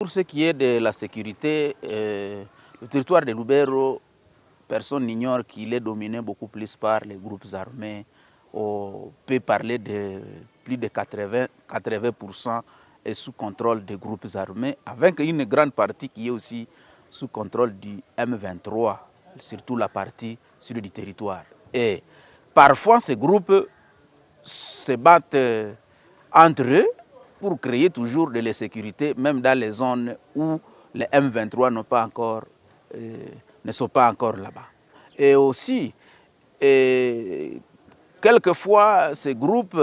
Pour ce qui est de la sécurité, le territoire de Lubero, personne n'ignore qu'il est dominé beaucoup plus par les groupes armés. On peut parler de plus de 80% est sous contrôle des groupes armés, avec une grande partie qui est aussi sous contrôle du M23, surtout la partie sud du territoire. Et parfois, ces groupes se battent entre eux pour créer toujours de l'insécurité, même dans les zones où les M23 ne sont pas encore là-bas. Et aussi, quelquefois, ces groupes,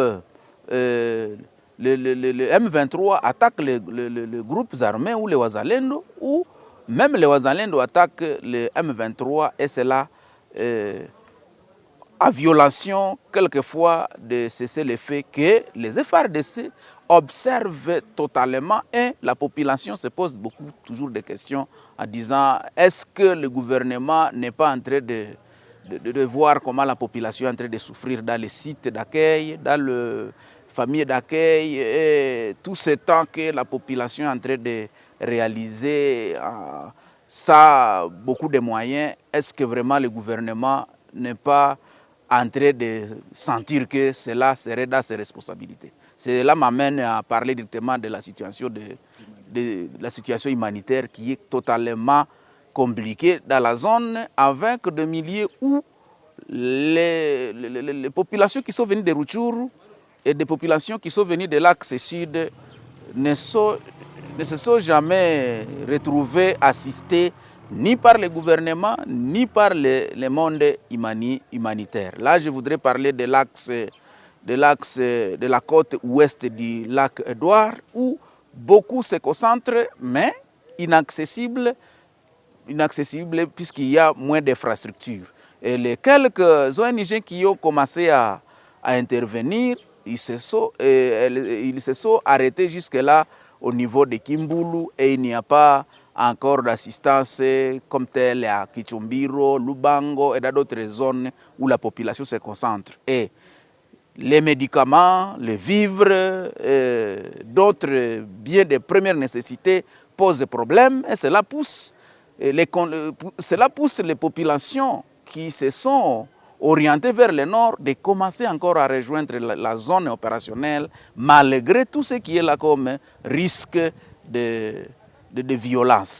le M23 attaque les groupes armés ou les Wazalendo, ou même les Wazalendo attaquent le M23, et c'est là à violation quelquefois de cesser le fait que les FARDC observent totalement et la population se pose toujours des questions en disant est-ce que le gouvernement n'est pas en train de voir comment la population est en train de souffrir dans les sites d'accueil, dans les familles d'accueil, et tout ce temps que la population est en train de réaliser ça, beaucoup de moyens, est-ce que vraiment le gouvernement n'est pas en train de sentir que cela serait dans ses responsabilités? Cela m'amène à parler directement de la situation, la situation humanitaire qui est totalement compliquée dans la zone, avec des milieux où les populations qui sont venues de Rutshuru et des populations qui sont venues de l'axe sud ne se sont jamais retrouvées assistées ni par le gouvernement, ni par le monde humanitaire. Là, je voudrais parler de l'axe de la côte ouest du lac Édouard, où beaucoup se concentrent, mais inaccessible puisqu'il y a moins d'infrastructures. Et les quelques ONG qui ont commencé à intervenir, ils se sont arrêtés jusque-là au niveau de Kimbulu, et il n'y a pas encore d'assistance comme telle à Kichumbiro, Lubango et dans d'autres zones où la population se concentre. Et les médicaments, les vivres, d'autres biens de première nécessité posent problème, et cela pousse les populations qui se sont orientées vers le nord de commencer encore à rejoindre la zone opérationnelle, malgré tout ce qui est là comme risque de violence.